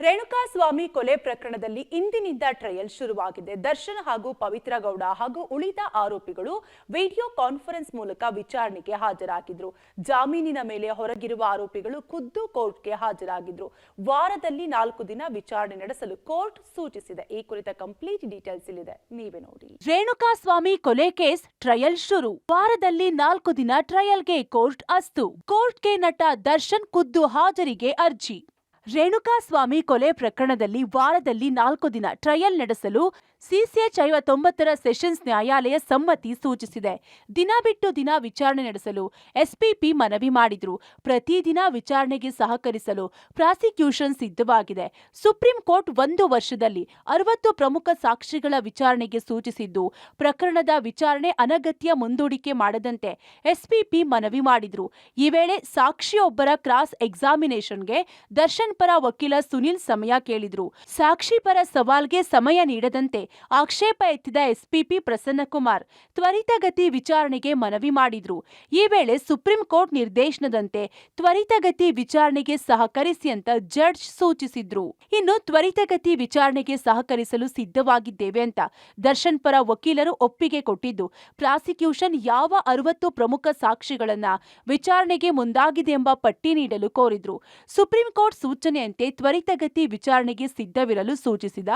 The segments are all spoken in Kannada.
ರೇಣುಕಾಸ್ವಾಮಿ ಕೊಲೆ ಪ್ರಕರಣದಲ್ಲಿ ಇಂದಿನಿಂದ ಟ್ರಯಲ್ ಶುರುವಾಗಿದೆ. ದರ್ಶನ್ ಹಾಗೂ ಪವಿತ್ರ ಗೌಡ ಹಾಗೂ ಉಳಿದ ಆರೋಪಿಗಳು ವಿಡಿಯೋ ಕಾನ್ಫರೆನ್ಸ್ ಮೂಲಕ ವಿಚಾರಣೆಗೆ ಹಾಜರಾಗಿದ್ರು. ಜಾಮೀನಿನ ಮೇಲೆ ಹೊರಗಿರುವ ಆರೋಪಿಗಳು ಖುದ್ದು ಕೋರ್ಟ್ಗೆ ಹಾಜರಾಗಿದ್ರು. ವಾರದಲ್ಲಿ 4 ದಿನ ವಿಚಾರಣೆ ನಡೆಸಲು ಕೋರ್ಟ್ ಸೂಚಿಸಿದೆ. ಈ ಕುರಿತ ಕಂಪ್ಲೀಟ್ ಡೀಟೇಲ್ಸ್ ಇಲ್ಲಿದೆ, ನೀವೇ ನೋಡಿ. ರೇಣುಕಾಸ್ವಾಮಿ ಕೊಲೆ ಕೇಸ್ ಟ್ರಯಲ್ ಶುರು. ವಾರದಲ್ಲಿ 4 ದಿನ ಟ್ರಯಲ್ಗೆ ಕೋರ್ಟ್ ಅಸ್ತು. ಕೋರ್ಟ್ಗೆ ನಟ ದರ್ಶನ್ ಖುದ್ದು ಹಾಜರಿಗೆ ಅರ್ಜಿ. ರೇಣುಕಾಸ್ವಾಮಿ ಕೊಲೆ ಪ್ರಕರಣದಲ್ಲಿ ವಾರದಲ್ಲಿ 4 ದಿನ ಟ್ರಯಲ್ ನಡೆಸಲು ಸಿಸಿಎಚ್ 59ರ ಸೆಷನ್ಸ್ ನ್ಯಾಯಾಲಯ ಸಮ್ಮತಿ ಸೂಚಿಸಿದೆ. ದಿನ ಬಿಟ್ಟು ದಿನ ವಿಚಾರಣೆ ನಡೆಸಲು ಎಸ್ಪಿಪಿ ಮನವಿ ಮಾಡಿದ್ರು. ಪ್ರತಿದಿನ ವಿಚಾರಣೆಗೆ ಸಹಕರಿಸಲು ಪ್ರಾಸಿಕ್ಯೂಷನ್ ಸಿದ್ಧವಾಗಿದೆ. ಸುಪ್ರೀಂ ಕೋರ್ಟ್ 1 ವರ್ಷದಲ್ಲಿ 60 ಪ್ರಮುಖ ಸಾಕ್ಷಿಗಳ ವಿಚಾರಣೆಗೆ ಸೂಚಿಸಿದ್ದು, ಪ್ರಕರಣದ ವಿಚಾರಣೆ ಅನಗತ್ಯ ಮುಂದೂಡಿಕೆ ಮಾಡದಂತೆ ಎಸ್ಪಿಪಿ ಮನವಿ ಮಾಡಿದ್ರು. ಈ ವೇಳೆ ಸಾಕ್ಷಿಯೊಬ್ಬರ ಕ್ರಾಸ್ ಎಕ್ಸಾಮಿನೇಷನ್ಗೆ ದರ್ಶನ್ ಪರ ವಕೀಲ ಸುನಿಲ್ ಸಮಯ ಕೇಳಿದ್ರು. ಸಾಕ್ಷಿ ಪರ ಸವಾಲ್ಗೆ ಸಮಯ ನೀಡದಂತೆ ಆಕ್ಷೇಪ ಎತ್ತಿದ ಎಸ್ಪಿಪಿ ಪ್ರಸನ್ನಕುಮಾರ್ ತ್ವರಿತಗತಿ ವಿಚಾರಣೆಗೆ ಮನವಿ ಮಾಡಿದ್ರು. ಈ ವೇಳೆ ಸುಪ್ರೀಂ ಕೋರ್ಟ್ ನಿರ್ದೇಶನದಂತೆ ತ್ವರಿತಗತಿ ವಿಚಾರಣೆಗೆ ಸಹಕರಿಸಿ ಅಂತ ಜಡ್ಜ್ ಸೂಚಿಸಿದ್ರು. ಇನ್ನು ತ್ವರಿತಗತಿ ವಿಚಾರಣೆಗೆ ಸಹಕರಿಸಲು ಸಿದ್ಧವಾಗಿದ್ದೇವೆ ಅಂತ ದರ್ಶನ್ ಪರ ವಕೀಲರು ಒಪ್ಪಿಗೆ ಕೊಟ್ಟಿದ್ದು, ಪ್ರಾಸಿಕ್ಯೂಷನ್ ಯಾವ 60 ಪ್ರಮುಖ ಸಾಕ್ಷಿಗಳನ್ನ ವಿಚಾರಣೆಗೆ ಮುಂದಾಗಿದೆ ಎಂಬ ಪಟ್ಟಿ ನೀಡಲು ಕೋರಿದ್ರು. ಸುಪ್ರೀಂ ಕೋರ್ಟ್ ಸೂಚನೆಯಂತೆ ತ್ವರಿತಗತಿ ವಿಚಾರಣೆಗೆ ಸಿದ್ಧವಿರಲು ಸೂಚಿಸಿದ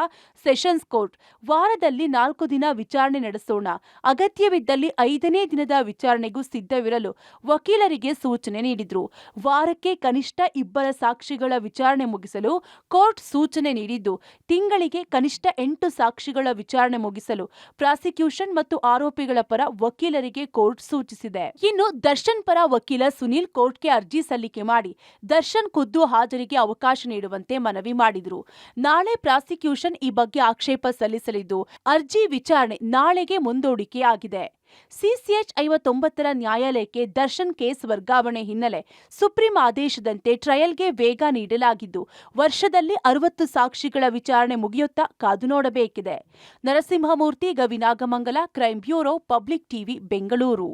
ಸೆಷನ್ಸ್ ಕೋರ್ಟ್, ವಾರದಲ್ಲಿ 4 ದಿನ ವಿಚಾರಣೆ ನಡೆಸೋಣ, ಅಗತ್ಯವಿದ್ದಲ್ಲಿ 5ನೇ ದಿನದ ವಿಚಾರಣೆಗೂ ಸಿದ್ಧವಿರಲು ವಕೀಲರಿಗೆ ಸೂಚನೆ ನೀಡಿದ್ರು. ವಾರಕ್ಕೆ ಕನಿಷ್ಠ 2 ಸಾಕ್ಷಿಗಳ ವಿಚಾರಣೆ ಮುಗಿಸಲು ಕೋರ್ಟ್ ಸೂಚನೆ ನೀಡಿದ್ದು, ತಿಂಗಳಿಗೆ ಕನಿಷ್ಠ 8 ಸಾಕ್ಷಿಗಳ ವಿಚಾರಣೆ ಮುಗಿಸಲು ಪ್ರಾಸಿಕ್ಯೂಷನ್ ಮತ್ತು ಆರೋಪಿಗಳ ಪರ ವಕೀಲರಿಗೆ ಕೋರ್ಟ್ ಸೂಚಿಸಿದೆ. ಇನ್ನು ದರ್ಶನ್ ಪರ ವಕೀಲ ಸುನಿಲ್ ಕೋರ್ಟ್ಗೆ ಅರ್ಜಿ ಸಲ್ಲಿಕೆ ಮಾಡಿ ದರ್ಶನ್ ಖುದ್ದು ಹಾಜರಿಗೆ ಅವಕಾಶ ನೀಡುವಂತೆ ಮನವಿ ಮಾಡಿದ್ರು. ನಾಳೆ ಪ್ರಾಸಿಕ್ಯೂಷನ್ ಈ ಬಗ್ಗೆ ಆಕ್ಷೇಪ ಸಲ್ಲಿಸಲಿದ್ದು, ಅರ್ಜಿ ವಿಚಾರಣೆ ನಾಳೆಗೆ ಮುಂದೂಡಿಕೆಯಾಗಿದೆ. ಸಿಸಿಎಚ್ 59ರ ನ್ಯಾಯಾಲಯಕ್ಕೆ ದರ್ಶನ್ ಕೇಸ್ ವರ್ಗಾವಣೆ ಹಿನ್ನೆಲೆ ಸುಪ್ರೀಂ ಆದೇಶದಂತೆ ಟ್ರಯಲ್ಗೆ ವೇಗ ನೀಡಲಾಗಿದ್ದು, ವರ್ಷದಲ್ಲಿ 60 ಸಾಕ್ಷಿಗಳ ವಿಚಾರಣೆ ಮುಗಿಯುತ್ತಾ ಕಾದು ನೋಡಬೇಕಿದೆ. Narasimhamurthy, Gavinagamangala, crime bureau, public TV, Bengaluru.